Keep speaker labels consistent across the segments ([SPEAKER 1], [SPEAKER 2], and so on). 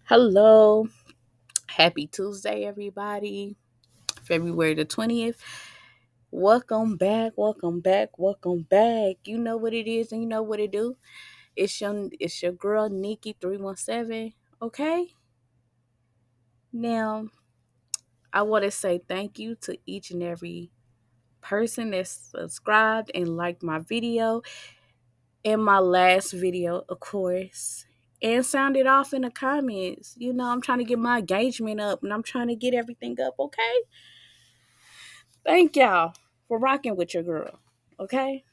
[SPEAKER 1] Hello. Happy Tuesday, everybody. February the 20th. Welcome back. Welcome back. Welcome back. You know what it is and you know what it do. It's your girl Nikki 317. Okay? Now, I want to say thank you to each and every person that subscribed and liked my video and my last video, of course. And sounded off in the comments. I'm trying to get my engagement up and I'm trying to get everything up, okay? Thank y'all for rocking with your girl. Okay?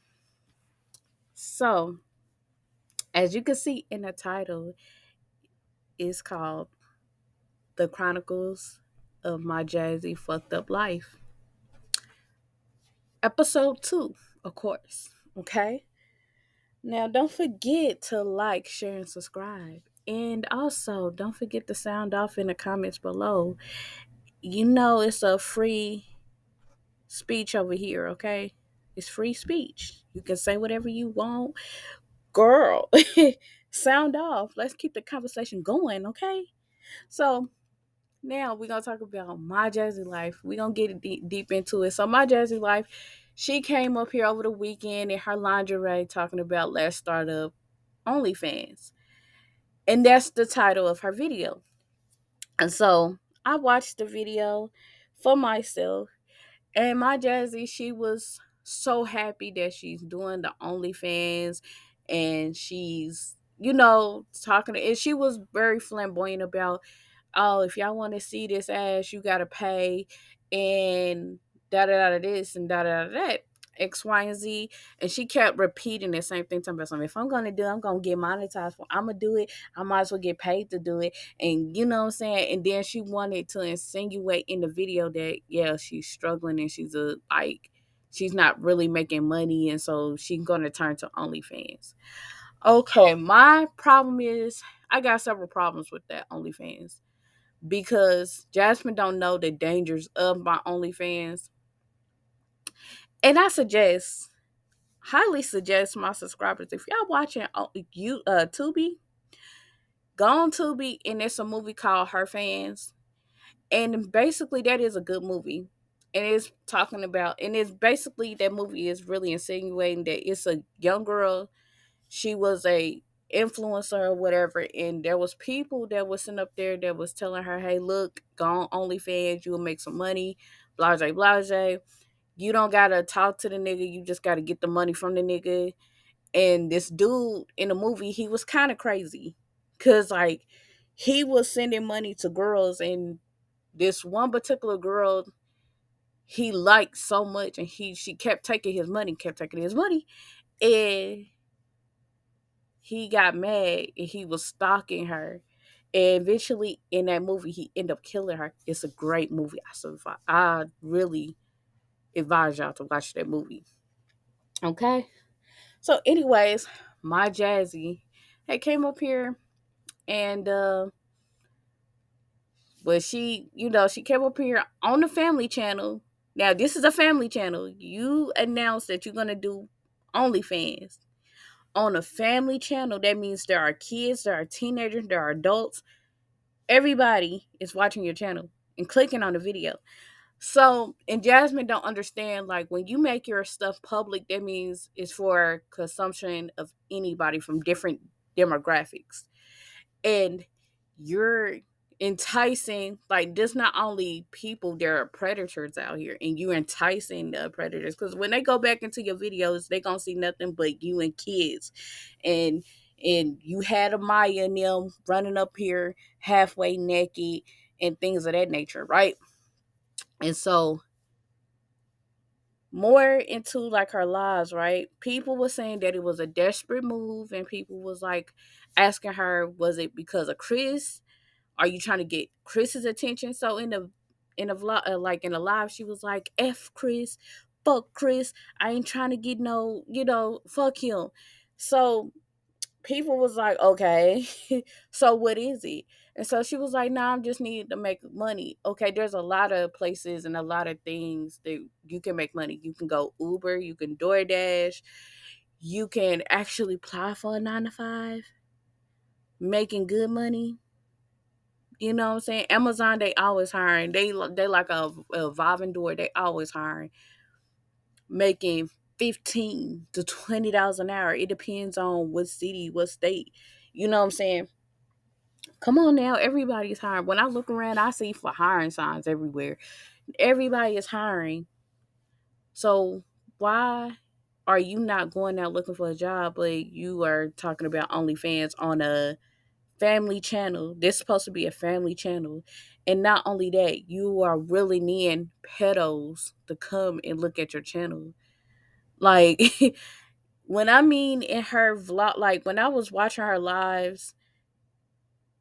[SPEAKER 1] So, as you can see in the title, it's called The Chronicles of My Jazzy Fucked Up Life. Episode 2, of course. Okay? Now, don't forget to like, share, and subscribe. And also, don't forget to sound off in the comments below. It's a free speech over here, okay? It's free speech. You can say whatever you want. Girl, sound off. Let's keep the conversation going, okay? So now we're gonna talk about My Jazzy Life. We're gonna get deep into it. So My Jazzy Life, she came up here over the weekend in her lingerie talking about let's start up OnlyFans. And that's the title of her video. And so I watched the video for myself. And My Jazzy, she was so happy that she's doing the OnlyFans and she's, talking and she was very flamboyant about, oh, if y'all want to see this ass, you gotta pay and da da da this and da da da that. X, Y, and Z. And she kept repeating the same thing, talking about something. If I'm gonna do it, I'm gonna get monetized for I'm gonna do it, I might as well get paid to do it. And you know what I'm saying? And then she wanted to insinuate in the video that yeah, she's struggling and she's not really making money and so she's gonna turn to OnlyFans. Okay, my problem is I got several problems with that OnlyFans because Jasmine don't know the dangers of my OnlyFans. And highly suggest my subscribers, if y'all watching Tubi, go on Tubi and there's a movie called Her Fans. And basically that is a good movie. And it's basically that movie is really insinuating that it's a young girl. She was a influencer or whatever, and there was people that was sitting up there that was telling her, hey, look, go on OnlyFans, you'll make some money, blase blase. You don't gotta talk to the nigga, you just gotta get the money from the nigga. And this dude in the movie, he was kind of crazy. Cause like he was sending money to girls, and this one particular girl he liked so much, and she kept taking his money, and he got mad and he was stalking her. And eventually in that movie he ended up killing her. It's a great movie. I really advise y'all to watch that movie. Okay? So anyways, My Jazzy had came up here and but she came up here on the family channel. Now this is a family channel. You announced that you're gonna do OnlyFans on a family channel. That means there are kids, there are teenagers, there are adults. Everybody is watching your channel and clicking on the video. So, and Jasmine don't understand, like when you make your stuff public, that means it's for consumption of anybody from different demographics. And you're enticing, like, there's not only people, there are predators out here, and you're enticing the predators because when they go back into your videos, they gonna see nothing but you and kids. And you had a Maya and them running up here halfway naked and things of that nature, right? And so more into like her lives, right? People were saying that it was a desperate move, and people was like asking her, was it because of Chris? Are you trying to get Chris's attention? So in the vlog, like in the live, she was like, "F Chris, fuck Chris. I ain't trying to get no, fuck him." So people was like, okay, so what is it? And so she was like, nah, I'm just needing to make money. Okay, there's a lot of places and a lot of things that you can make money. You can go Uber, you can DoorDash, you can actually apply for a 9 to 5, making good money. You know what I'm saying? Amazon, they always hiring. They like a evolving door. They always hiring, making 15 to 20 dollars an hour. It depends on what city, what state. You know what I'm saying? Come on now, everybody's hiring. When I look around, I see for hiring signs everywhere. Everybody is hiring. So why are you not going out looking for a job, but you are talking about OnlyFans on a family channel? This is supposed to be a family channel. And not only that, you are really needing pedos to come and look at your channel. Like, when I mean in her vlog, like when I was watching her lives,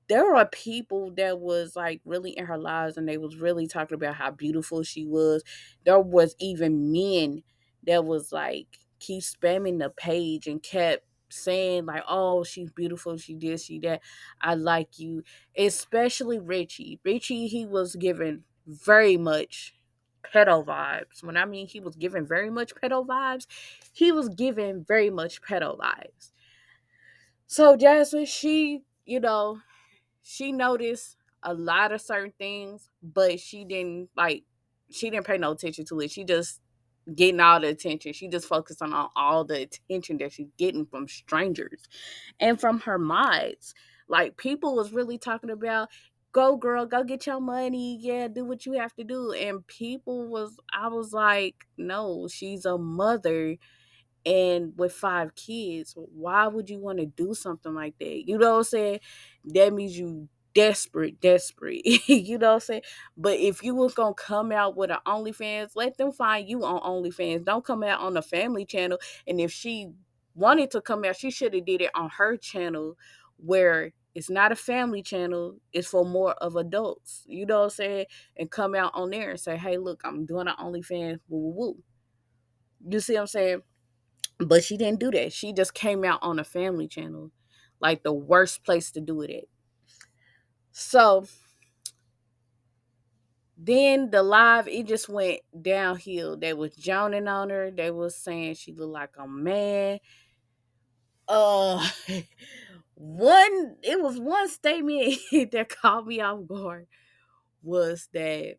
[SPEAKER 1] there were people that was like really in her lives and they was really talking about how beautiful she was. There was even men that was like keep spamming the page and kept saying like, oh, she's beautiful, she this, she that, I like you. Especially Richie, he was giving very much pedo vibes. When I mean he was giving very much pedo vibes, he was giving very much pedo vibes. So Jasmine, she noticed a lot of certain things, but she didn't pay no attention to it. She just getting all the attention. She just focused on all the attention that she's getting from strangers and from her mods. Like people was really talking about, go girl, go get your money. Yeah, do what you have to do. And I was like, no, she's a mother and with 5 kids. Why would you want to do something like that? You know what I'm saying? That means you desperate. You know what I'm saying? But if you was gonna come out with an OnlyFans, let them find you on OnlyFans. Don't come out on the family channel. And if she wanted to come out, she should have did it on her channel, where it's not a family channel, it's for more of adults. You know what I'm saying? And come out on there and say, hey, look, I'm doing an OnlyFans, woo woo woo. You see what I'm saying? But she didn't do that. She just came out on a family channel, like the worst place to do it at. So then the live, it just went downhill. They was joning on her. They was saying she looked like a man. Uh one statement that caught me off guard was that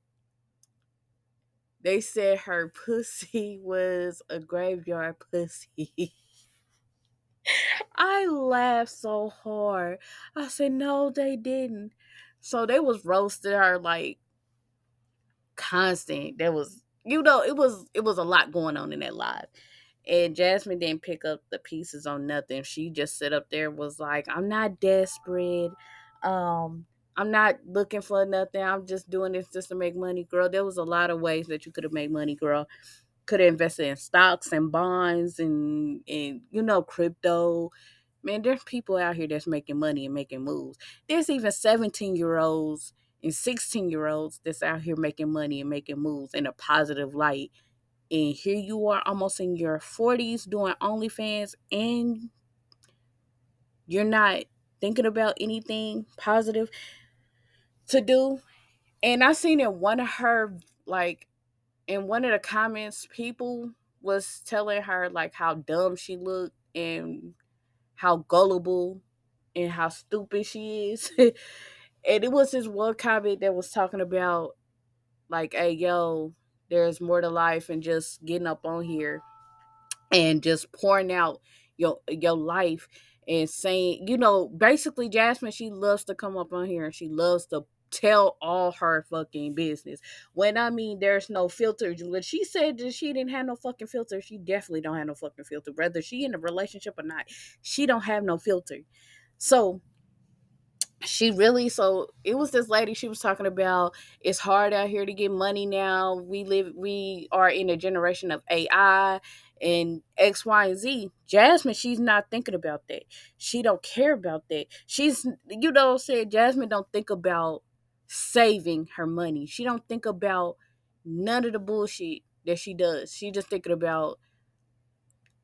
[SPEAKER 1] they said her pussy was a graveyard pussy. I laughed so hard. I said, no, they didn't. So they was roasting her like constant. There was, it was a lot going on in that live. And Jasmine didn't pick up the pieces on nothing. She just sit up there, was like, I'm not desperate. Um, I'm not looking for nothing. I'm just doing this just to make money, girl. There was a lot of ways that you could have made money, girl. Could have invested in stocks and bonds and crypto. Man, there's people out here that's making money and making moves. There's even 17-year-olds and 16-year-olds that's out here making money and making moves in a positive light. And here you are almost in your 40s doing OnlyFans and you're not thinking about anything positive to do. And I seen in one of her, like, in one of the comments, people was telling her, like, how dumb she looked and how gullible and how stupid she is. And it was this one comment that was talking about, like, hey, yo, there's more to life and just getting up on here and just pouring out your life and saying, basically Jasmine, she loves to come up on here and she loves to tell all her fucking business. When I mean there's no filter. When she said that she didn't have no fucking filter, she definitely don't have no fucking filter. Whether she in a relationship or not, she don't have no filter. So so it was this lady, she was talking about, it's hard out here to get money now. We are in a generation of AI and X, Y, and Z. Jasmine, she's not thinking about that. She don't care about that. She's, said Jasmine don't think about saving her money. She don't think about none of the bullshit that she does. She just thinking about,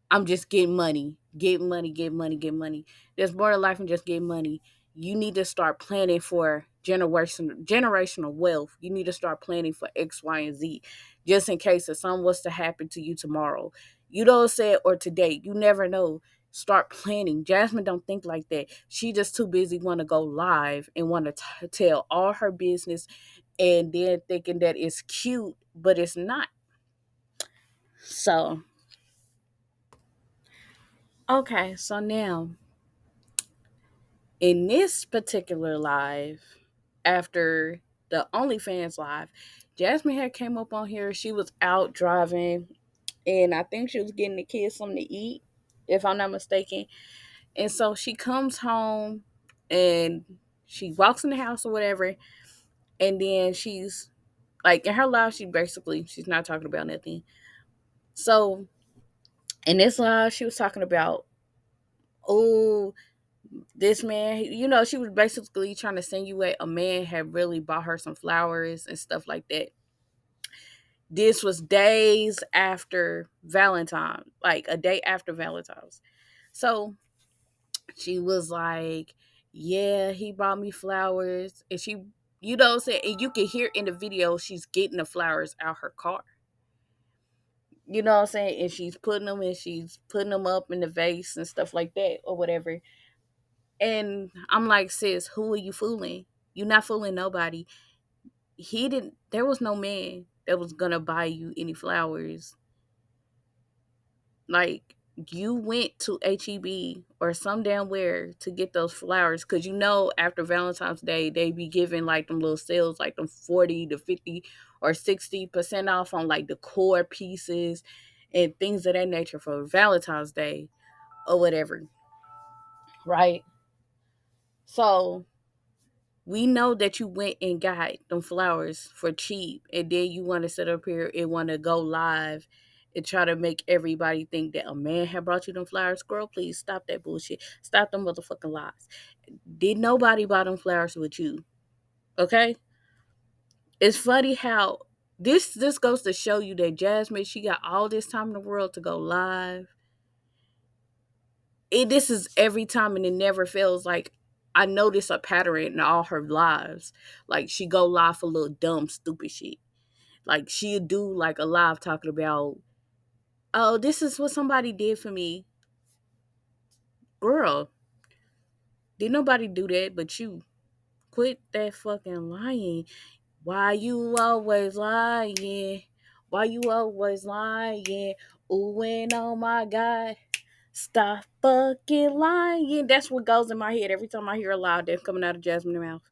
[SPEAKER 1] I'm just getting money, get money, get money, get money. There's more to life than just getting money. You need to start planning for generational wealth. You need to start planning for X, Y, and Z, just in case if something was to happen to you tomorrow. You don't say it or today. You never know. Start planning. Jasmine don't think like that. She just too busy want to go live and want to tell all her business, and then thinking that it's cute, but it's not. So, okay, so now in this particular live, after the OnlyFans live, Jasmine had came up on here. She was out driving, and I think she was getting the kids something to eat, if I'm not mistaken. And so she comes home and she walks in the house or whatever, and then she's like in her live, she's not talking about nothing. So in this live, she was talking about, oh, this man, she was basically trying to insinuate a man had really bought her some flowers and stuff like that. This was days after Valentine, like a day after Valentine's. So she was like, yeah, he brought me flowers. And she, what I'm saying? And you can hear in the video, she's getting the flowers out her car. You know what I'm saying? And she's putting them up in the vase and stuff like that or whatever. And I'm like, sis, who are you fooling? You're not fooling nobody. There was no man that was gonna buy you any flowers. Like, you went to HEB or some damn where to get those flowers, because after Valentine's Day they be giving like them little sales, like them 40 to 50 or 60% off on like decor pieces and things of that nature for Valentine's Day or whatever, right? So we know that you went and got them flowers for cheap, and then you want to sit up here and want to go live and try to make everybody think that a man had brought you them flowers. Girl, please stop that bullshit. Stop them motherfucking lies. Did nobody buy them flowers with you? Okay? It's funny how this goes to show you that Jasmine, she got all this time in the world to go live. This is every time, and it never fails. Like, I notice a pattern in all her lives. Like, she go live for little dumb stupid shit. Like, she'll do like a live talking about, oh, this is what somebody did for me. Girl, did nobody do that but you? Quit that fucking lying. Why you always lying? Why you always lying? Ooh, and oh my God. Stop fucking lying. That's what goes in my head every time I hear a lie that's coming out of Jasmine's mouth.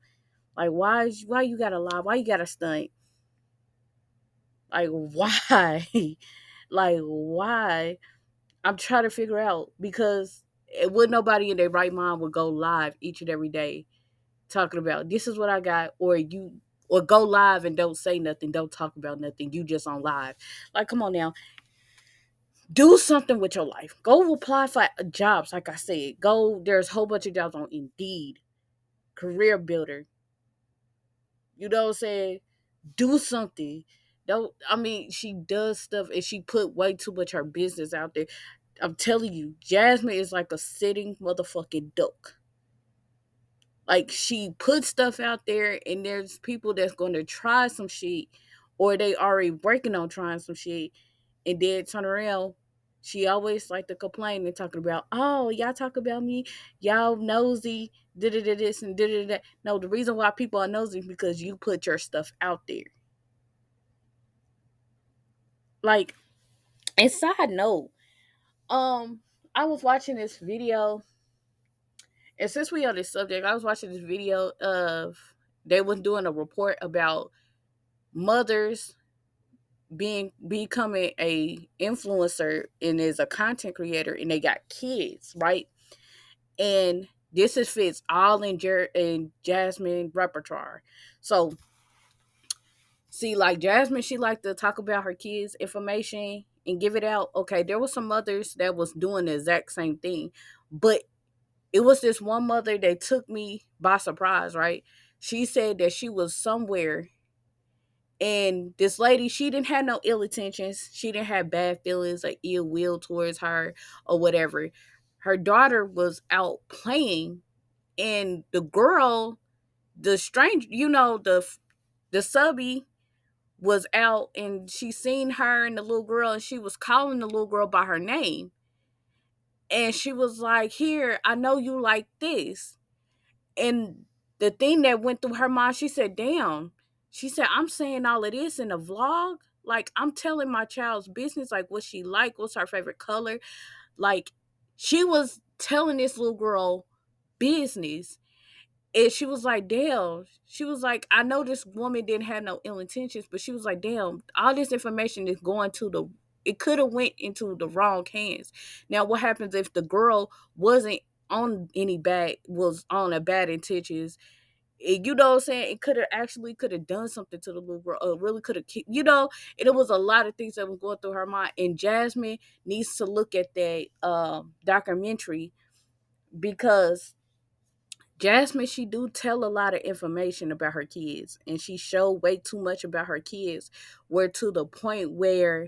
[SPEAKER 1] Like, why you gotta lie? Why you gotta stunt? Like, why? Like, why? I'm trying to figure out, because it would nobody in their right mind would go live each and every day talking about, this is what I got, or go live and don't say nothing, don't talk about nothing. You just on live. Like, come on now. Do something with your life. Go apply for jobs, like I said. There's a whole bunch of jobs on Indeed, Career Builder. You know what I'm saying? Do something. Don't I mean She does stuff and she put way too much her business out there. I'm telling you, Jasmine is like a sitting motherfucking duck. Like, she puts stuff out there and there's people that's gonna try some shit, or they already working on trying some shit, and then turn around. She always like to complain and talking about, oh, y'all talk about me, y'all nosy, did it this and did it that. No, the reason why people are nosy is because you put your stuff out there. Like, and side note, I was watching this video, and since we on this subject, I was watching this video of, they was doing a report about mothers becoming a influencer and is a content creator, and they got kids, right? And this is fits all in Jasmine repertoire. So, see, like Jasmine, she like to talk about her kids' information and give it out. Okay, there was some mothers that was doing the exact same thing, but it was this one mother that took me by surprise, right? She said that she was somewhere, and this lady, she didn't have no ill intentions. She didn't have bad feelings or ill will towards her or whatever. Her daughter was out playing, and the girl, the strange, the subby was out, and she seen her and the little girl, and she was calling the little girl by her name. And she was like, "Here, I know you like this." And the thing that went through her mind, she said, "Damn." She said, "I'm saying all of this in a vlog. Like, I'm telling my child's business, like what she like, what's her favorite color." Like, she was telling this little girl business. And she was like, "Damn." She was like, "I know this woman didn't have no ill intentions, but she was like, damn, all this information is going to the, it could have went into the wrong hands. Now, what happens if the girl wasn't on any bad, was on a bad intentions? You know what I'm saying? It could have actually could have done something to the little girl, or really could have, you know." And it was a lot of things that was going through her mind. And Jasmine needs to look at that documentary, because Jasmine, she do tell a lot of information about her kids, and she show way too much about her kids, where to the point where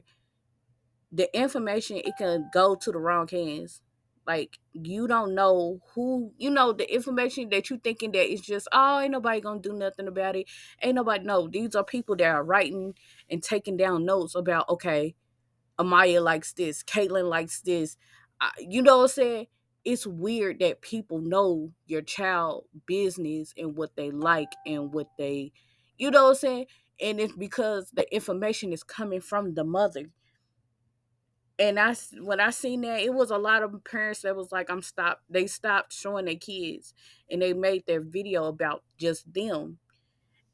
[SPEAKER 1] the information, it can go to the wrong hands. Like, you don't know who, you know, the information that you thinking that is just, oh, ain't nobody gonna do nothing about it. Ain't nobody, no, these are people that are writing and taking down notes about, okay, Amaya likes this, Caitlin likes this. You know what I'm saying? It's weird that people know your child business and what they like and what they, you know what I'm saying? And it's because the information is coming from the mother. And when I seen that, it was a lot of parents that was like, I'm stopped. They stopped showing their kids, and they made their video about just them.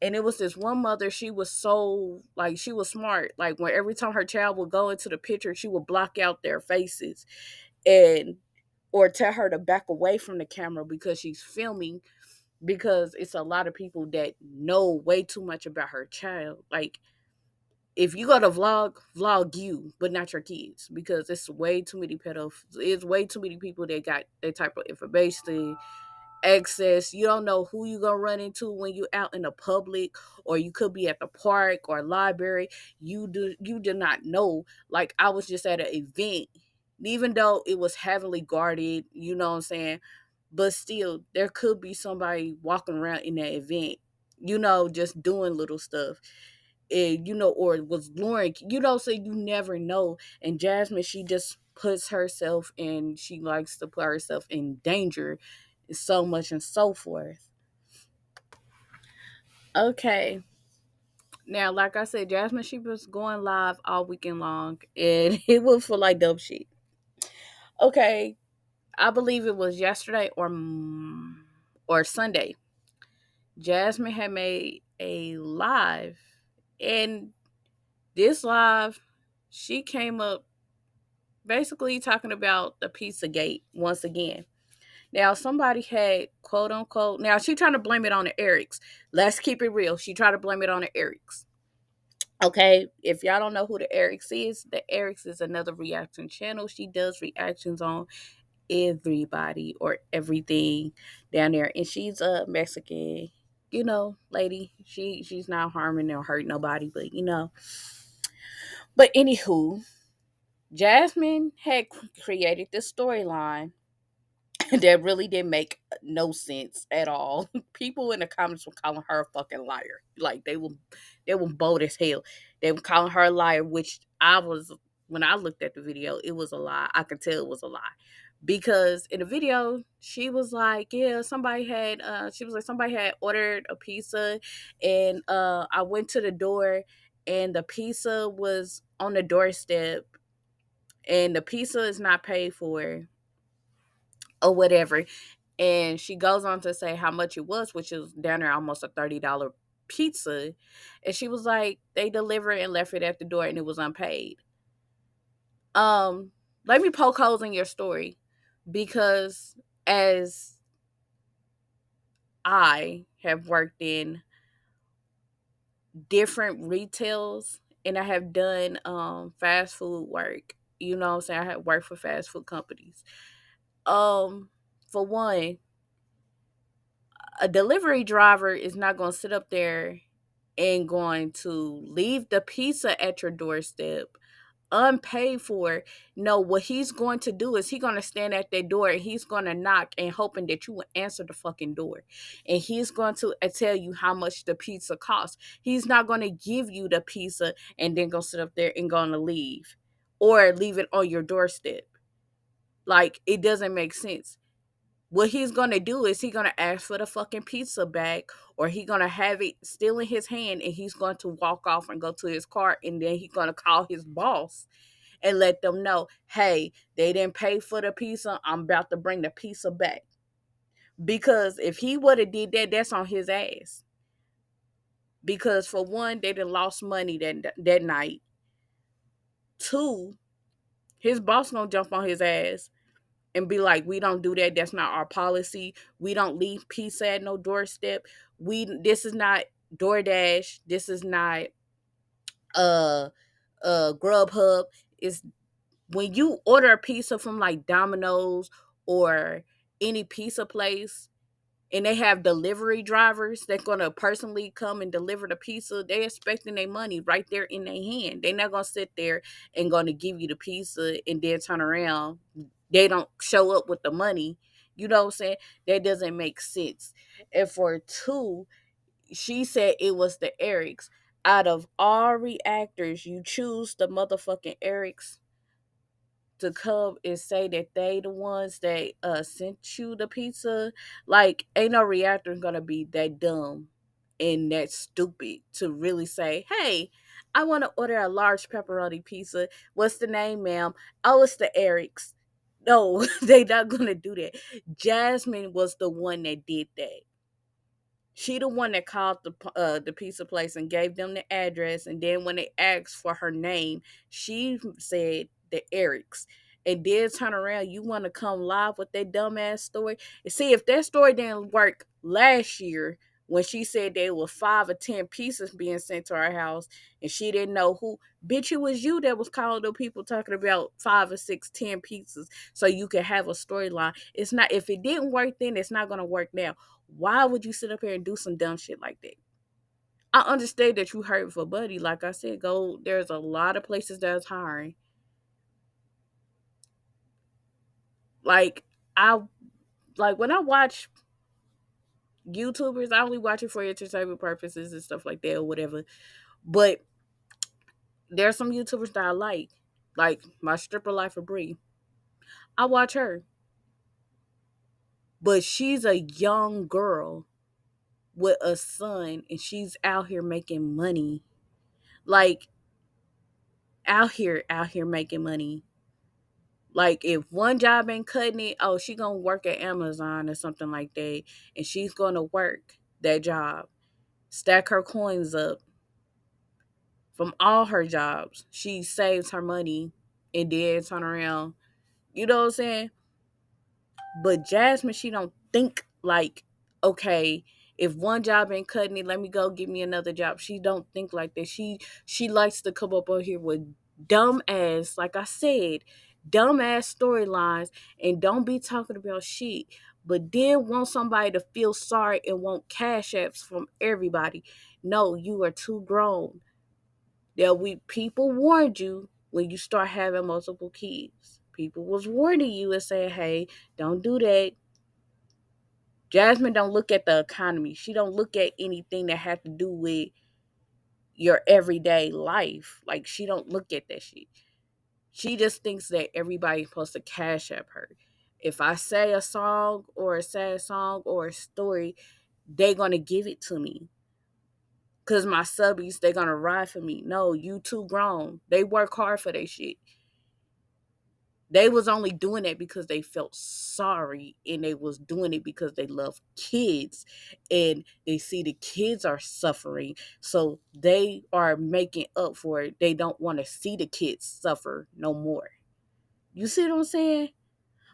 [SPEAKER 1] And it was this one mother, she was so, like, she was smart. Like, when every time her child would go into the picture, she would block out their faces, and or tell her to back away from the camera because she's filming, because it's a lot of people that know way too much about her child. Like, if you got to vlog you, but not your kids, because it's way too many pedophiles. It's way too many people that got that type of information access. You don't know who you gonna run into when you out in the public, or you could be at the park or library. You do not know. Like, I was just at an event, even though it was heavily guarded, you know what I'm saying? But still, there could be somebody walking around in that event, you know, just doing little stuff. And, you know, or was luring, you know, so you never know. And Jasmine, she just puts herself in, she likes to put herself in danger so much and so forth. Okay. Now, like I said, Jasmine, she was going live all weekend long, and it was for like dope shit. Okay. I believe it was yesterday or Sunday. Jasmine had made a live, and this live, she came up basically talking about the pizza gate once again. Now, somebody had, quote unquote, now she trying to blame it on the Erics. Let's keep it real. She tried to blame it on the Erics. Okay, if y'all don't know who the Erics is, the Erics is another reaction channel. She does reactions on everybody or everything down there, and she's a Mexican, you know, lady. She's not harming or hurting nobody, but you know. But anywho, Jasmine had created this storyline that really didn't make no sense at all. People in the comments were calling her a fucking liar. Like, they were bold as hell. They were calling her a liar, which I was, when I looked at the video, it was a lie. I could tell it was a lie. Because in the video, she was like, yeah, she was like, somebody had ordered a pizza, and I went to the door, and the pizza was on the doorstep, and the pizza is not paid for or whatever. And she goes on to say how much it was, which is down there almost a $30 pizza. And she was like, they delivered and left it at the door, and it was unpaid. Um, Let me poke holes in your story, because as I have worked in different retails, and I have done fast food work. You know what I'm saying? I have worked for fast food companies. For one, a delivery driver is not going to sit up there and going to leave the pizza at your doorstep unpaid for. No, what he's going to do is he's going to stand at that door, and he's going to knock and hoping that you will answer the fucking door. And he's going to tell you how much the pizza costs. He's not going to give you the pizza and then go sit up there and going to leave, or leave it on your doorstep. Like, it doesn't make sense. What he's gonna do is he gonna ask for the fucking pizza back, or he gonna have it still in his hand, and he's going to walk off and go to his car, and then he's gonna call his boss and let them know, hey, they didn't pay for the pizza. I'm about to bring the pizza back. Because if he would have did that, that's on his ass. Because for one, they done lost money that night. Two, his boss gonna jump on his ass and be like, we don't do that. That's not our policy. We don't leave pizza at no doorstep. This is not DoorDash. This is not uh Grubhub. It's when you order a pizza from like Domino's or any pizza place, and they have delivery drivers that's gonna personally come and deliver the pizza, they expecting their money right there in their hand. They're not gonna sit there and gonna give you the pizza and then turn around. They don't show up with the money. You know what I'm saying? That doesn't make sense. And for two, she said it was the Erics. Out of all reactors, you choose the motherfucking Erics to come and say that they the ones that sent you the pizza. Like, ain't no reactor gonna be that dumb and that stupid to really say, hey, I want to order a large pepperoni pizza. What's the name, ma'am? Oh, it's the Erics. No, they not gonna do that. Jasmine was the one that did that. She the one that called the pizza place and gave them the address, and then when they asked for her name, she said the Erics. And then turn around, you want to come live with that dumbass story? And see, if that story didn't work last year when she said there were 5 or 10 pieces being sent to her house, and she didn't know who, bitch, it was you that was calling the people talking about 5 or 6, 10 pieces so you could have a storyline. It's not, if it didn't work then, it's not gonna work now. Why would you sit up here and do some dumb shit like that? I understand that you hurt for Buddy. Like I said, go. There's a lot of places that's hiring. Like, I like when I watch YouTubers, I only watch it for entertainment purposes and stuff like that or whatever. But there's some YouTubers that I like my stripper life of Brie. I watch her, but she's a young girl with a son, and she's out here making money. Like, out here making money. Like, if one job ain't cutting it, oh, she gonna work at Amazon or something like that, and she's gonna work that job, stack her coins up from all her jobs. She saves her money and then turn around. You know what I'm saying? But Jasmine, she don't think like, okay, if one job ain't cutting it, let me go get me another job. She don't think like that. She likes to come up on here with dumb ass, like I said, dumb ass storylines, and don't be talking about shit. But then want somebody to feel sorry and want cash apps from everybody. No, you are too grown. People warned you when you start having multiple kids. People was warning you and saying, hey, don't do that. Jasmine don't look at the economy. She don't look at anything that has to do with your everyday life. Like, she don't look at that shit. She just thinks that everybody's supposed to cash up her. If I say a song or a sad song or a story, they gonna give it to me. Cause my subbies, they gonna ride for me. No, you too grown. They work hard for their shit. They was only doing it because they felt sorry, and they was doing it because they love kids, and they see the kids are suffering, so they are making up for it. They don't want to see the kids suffer no more. You see what I'm saying?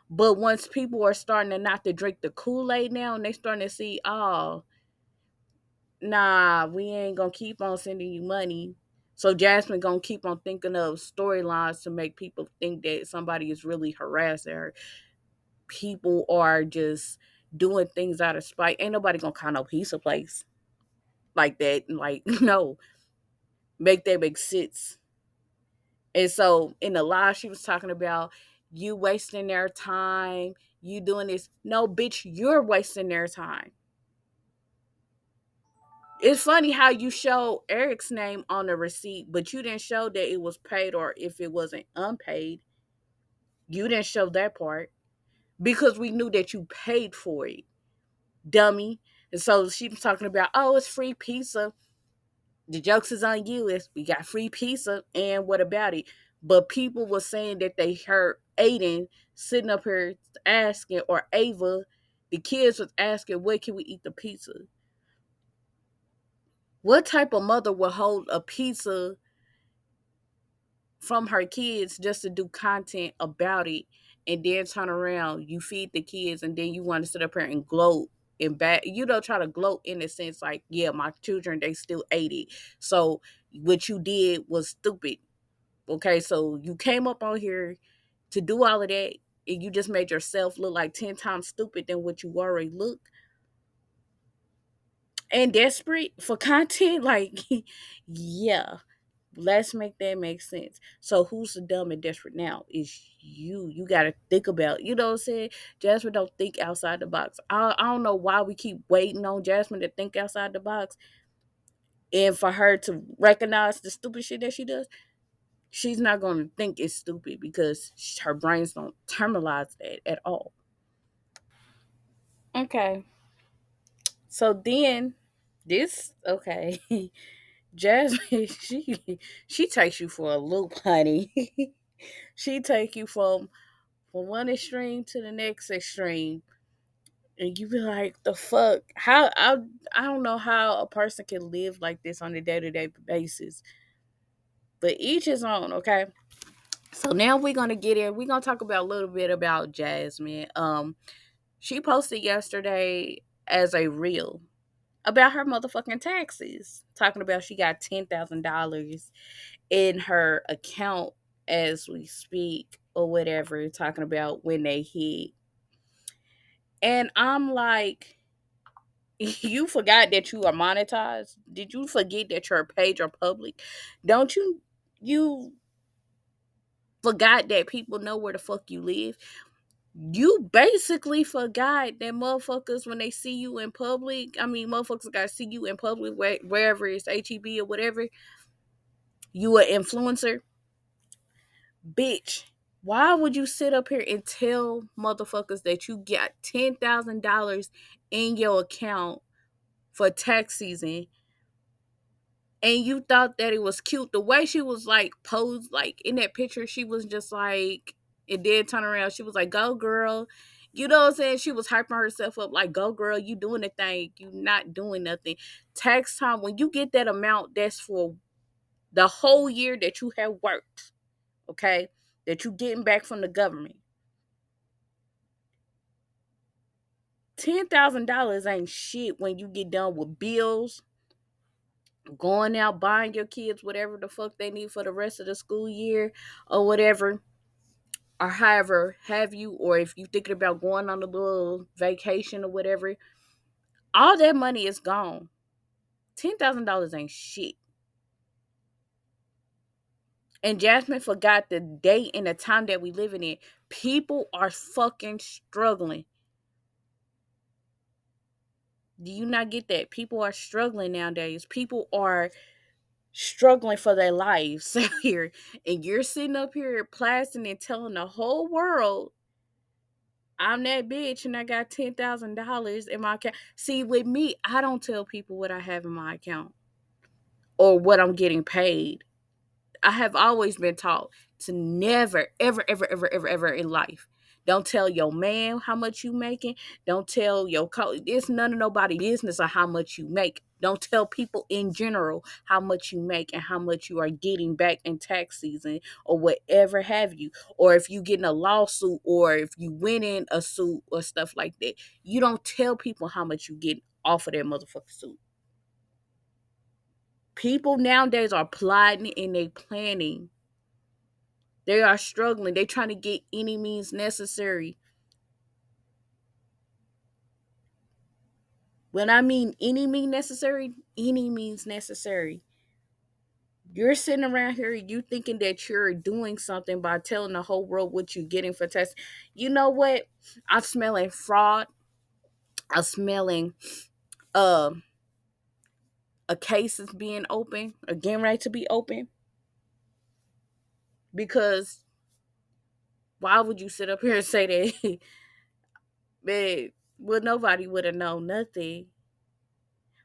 [SPEAKER 1] But once people are starting to not to drink the Kool-Aid now, and they starting to see, oh, nah, we ain't gonna keep on sending you money. So Jasmine gonna keep on thinking of storylines to make people think that somebody is really harassing her. People are just doing things out of spite. Ain't nobody gonna call no pizza place like that. Like, no, make that make sense. And so in the live, she was talking about you wasting their time, you doing this. No, bitch, you're wasting their time. It's funny how you show Eric's name on the receipt, but you didn't show that it was paid or if it wasn't unpaid. You didn't show that part because we knew that you paid for it, dummy. And so she was talking about, oh, it's free pizza. The jokes is on you. Is we got free pizza, and what about it? But people were saying that they heard Aiden sitting up here asking, or Ava, the kids was asking, where can we eat the pizza? What type of mother would hold a pizza from her kids just to do content about it, and then turn around, you feed the kids, and then you want to sit up here and gloat and bad, try to gloat in the sense like, yeah, my children, they still ate it. So what you did was stupid. Okay, so you came up on here to do all of that, and you just made yourself look like 10 times stupid than what you already look, and desperate for content. Like, yeah. Let's make that make sense. So who's the dumb and desperate now? Is you. You gotta think about, you know what I'm saying? Jasmine don't think outside the box. I don't know why we keep waiting on Jasmine to think outside the box and for her to recognize the stupid shit that she does. She's not gonna think it's stupid because her brains don't terminalize that at all. Okay. So then this okay. Jasmine, she takes you for a loop, honey. She take you from one extreme to the next extreme, and you be like, the fuck? How I don't know how a person can live like this on a day-to-day basis. But each his own, okay? So now we're gonna get in. We're gonna talk about a little bit about Jasmine. She posted yesterday as a reel about her motherfucking taxes, talking about she got $10,000 in her account as we speak, or whatever, talking about when they hit. And I'm like, you forgot that you are monetized? Did you forget that your page are public? Don't you forgot that people know where the fuck you live? You basically forgot that motherfuckers, when they see you in public, I mean, motherfuckers gotta see you in public, wherever it's HEB or whatever, you an influencer. Bitch, why would you sit up here and tell motherfuckers that you got $10,000 in your account for tax season, and you thought that it was cute? The way she was like posed, like in that picture, she was just like, and then turn around, she was like, go girl. You know what I'm saying? She was hyping herself up like, go girl, you doing the thing. You not doing nothing. Tax time, when you get that amount, that's for the whole year that you have worked, okay? That you getting back from the government. $10,000 ain't shit when you get done with bills, going out buying your kids whatever the fuck they need for the rest of the school year, or whatever, or however have you, or if you thinking about going on a little vacation or whatever, all that money is gone. $10,000 ain't shit. And Jasmine forgot the day and the time that we living in. People are fucking struggling. Do you not get that? People are struggling nowadays. People are struggling for their lives here. And you're sitting up here blasting and telling the whole world, I'm that bitch and I got $10,000 in my account. See, with me, I don't tell people what I have in my account or what I'm getting paid. I have always been taught to never, ever, ever, ever, ever, ever in life. Don't tell your man how much you making. Don't tell your it's none of nobody business of how much you make. Don't tell people in general how much you make and how much you are getting back in tax season or whatever have you. Or if you getting a lawsuit or if you win in a suit or stuff like that. You don't tell people how much you get off of that motherfucking suit. People nowadays are plotting and they planning. They are struggling. They trying to get any means necessary. When I mean any means necessary. You're sitting around here, you thinking that you're doing something by telling the whole world what you're getting for tests. You know what? I'm smelling fraud. I'm smelling uh, a case is being open, again, right to be open. Because Why would you sit up here and say that? Man, well, nobody would have known nothing.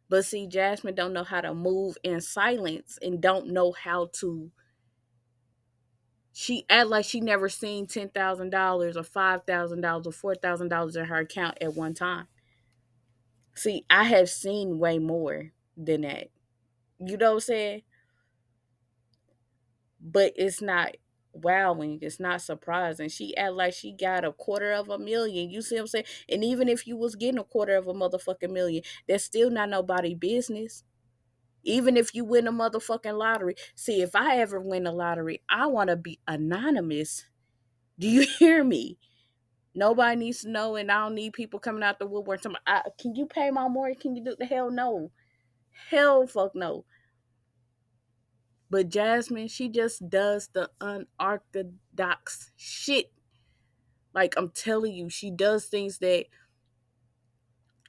[SPEAKER 1] But see, Jasmine don't know how to move in silence and don't know how to. She act like she never seen $10,000 or $5,000 or $4,000 in her account at one time. See, I have seen way more than that. You know what I'm saying? But it's not wowing. It's not surprising. She act like she got $250,000. You see what I'm saying? And even if you was getting $250,000, that's still not nobody business. Even if you win a motherfucking lottery. See, if I ever win a lottery, I want to be anonymous. Do you hear me? Nobody needs to know, and I don't need people coming out the woodwork. Can you pay my mortgage? Can you do the hell no? Hell fuck no. But Jasmine, she just does the unorthodox shit. Like I'm telling you, she does things that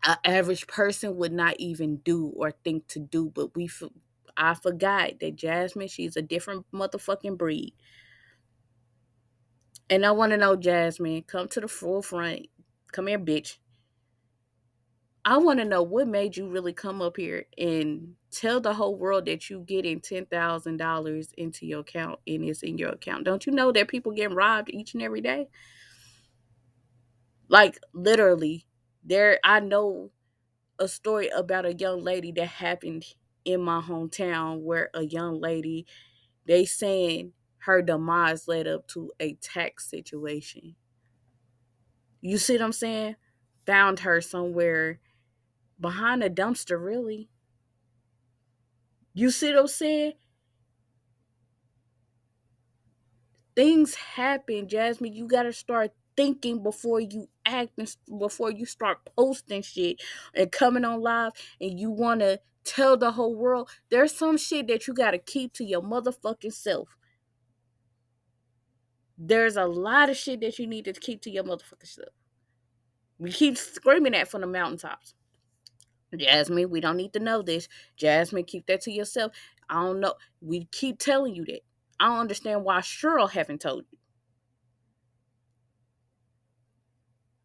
[SPEAKER 1] an average person would not even do or think to do. But I forgot that Jasmine, she's a different motherfucking breed. And I want to know, Jasmine, come to the forefront. Come here, bitch. I want to know what made you really come up here and tell the whole world that you getting $10,000 into your account and it's in your account. Don't you know that people getting robbed each and every day? Like literally, I know a story about a young lady that happened in my hometown where a young lady, they saying her demise led up to a tax situation. You see what I'm saying? Found her somewhere behind a dumpster, really. You see what I'm saying? Things happen, Jasmine. You gotta start thinking before you act and before you start posting shit and coming on live and you wanna tell the whole world. There's some shit that you gotta keep to your motherfucking self. There's a lot of shit that you need to keep to your motherfucking self. We keep screaming that from the mountaintops. Jasmine, we don't need to know this. Jasmine, keep that to yourself. I don't know. We keep telling you that. I don't understand why Cheryl haven't told you.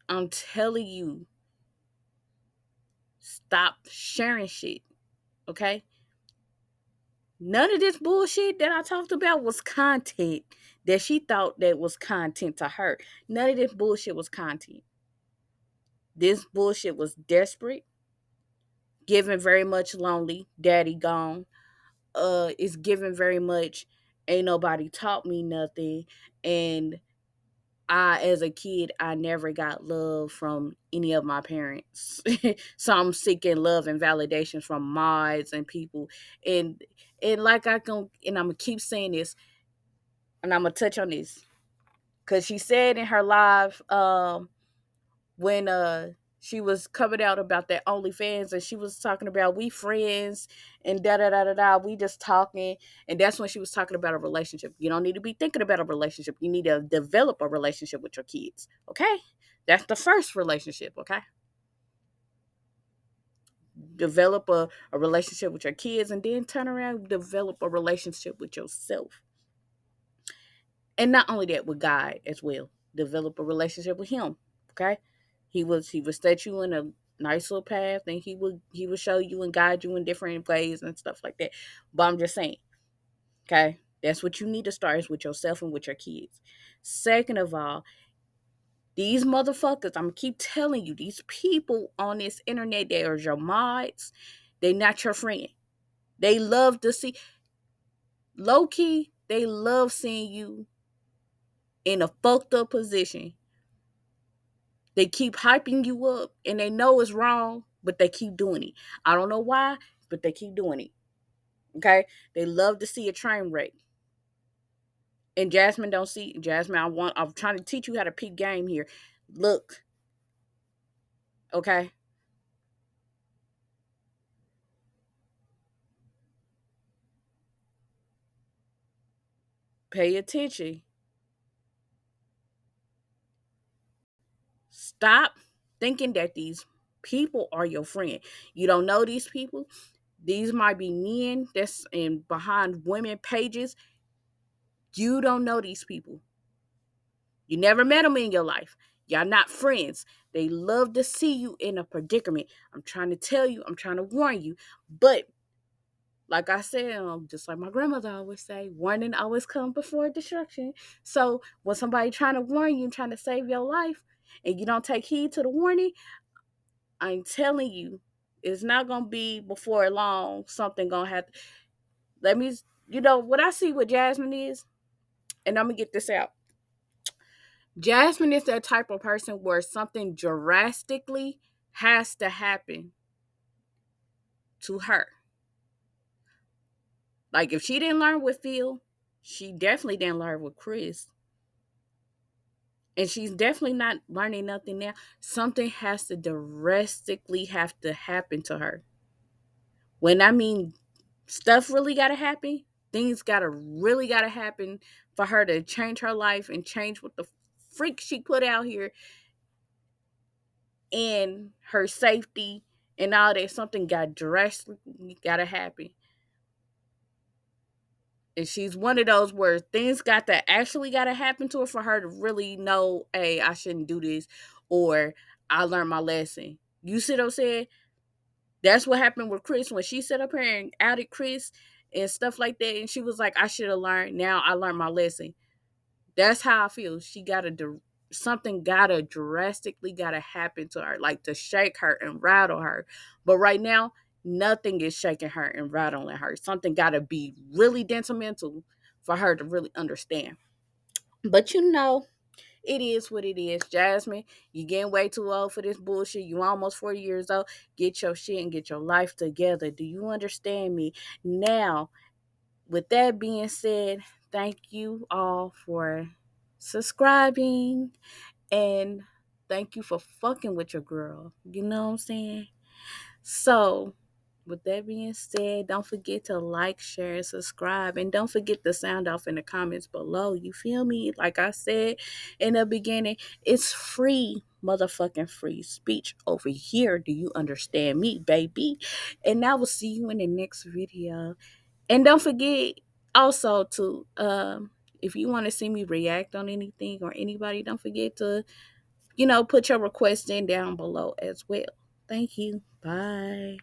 [SPEAKER 1] I'm telling you, stop sharing shit. Okay? None of this bullshit that I talked about was content that she thought that was content to her. None of this bullshit was content. This bullshit was desperate, given very much lonely, daddy gone. It's given very much ain't nobody taught me nothing. And as a kid, I never got love from any of my parents. So I'm seeking love and validation from mods and people. And like and I'm gonna keep saying this, and I'm gonna touch on this. Cause she said in her live, when she was coming out about that OnlyFans, and she was talking about we friends and da da da da da. We just talking, and that's when she was talking about a relationship. You don't need to be thinking about a relationship. You need to develop a relationship with your kids. Okay, that's the first relationship. Okay, develop a relationship with your kids, and then turn around and develop a relationship with yourself. And not only that, with God as well. Develop a relationship with Him. Okay, he would set you in a nice little path, and he would show you and guide you in different ways and stuff like that. But I'm just saying, okay, that's what you need to start is with yourself and with your kids. Second of all, these motherfuckers, I'm gonna keep telling you, these people on this internet, they are your mods. They not your friend. They love to see low key. They love seeing you in a fucked up position. They keep hyping you up and they know it's wrong, but they keep doing it. I don't know why, but they keep doing it. Okay? They love to see a train wreck. And Jasmine don't see Jasmine, I'm trying to teach you how to peep game here. Look, okay? Pay attention. Stop thinking that these people are your friend. You don't know these people. These might be men that's in behind women pages. You don't know these people. You never met them in your life. Y'all not friends. They love to see you in a predicament. I'm trying to tell you, I'm trying to warn you. But like I said, just like my grandmother always say, warning always comes before destruction. So when somebody trying to warn you and trying to save your life and you don't take heed to the warning, I'm telling you, it's not gonna be before long something gonna happen. Let me, what I see with Jasmine is, and I'm gonna get this out. Jasmine is that type of person where something drastically has to happen to her. Like if she didn't learn with Phil, she definitely didn't learn with Chris. And she's definitely not learning nothing now. Something has to drastically have to happen to her. When I mean stuff really gotta happen, things gotta happen for her to change her life and change what the freak she put out here and her safety and all that. Something got drastically gotta happen. And she's one of those where things gotta happen to her for her to really know, hey, I shouldn't do this, or I learned my lesson. You see what I'm saying? That's what happened with Chris when she set up here and outed Chris and stuff like that. And she was like, I should have learned. Now I learned my lesson. That's how I feel. Something gotta drastically gotta happen to her, like to shake her and rattle her. But right now, nothing is shaking her and rattling her. Something gotta be really detrimental for her to really understand. But it is what it is. Jasmine, you getting way too old for this bullshit. You almost 40 years old. Get your shit and get your life together. Do you understand me? Now, with that being said, thank you all for subscribing and thank you for fucking with your girl. You know what I'm saying? So, with that being said, don't forget to like, share, and subscribe. And don't forget to sound off in the comments below. You feel me? Like I said in the beginning, it's free, motherfucking free speech over here. Do you understand me, baby? And I will see you in the next video. And don't forget also to if you want to see me react on anything or anybody, don't forget to, put your request in down below as well. Thank you. Bye.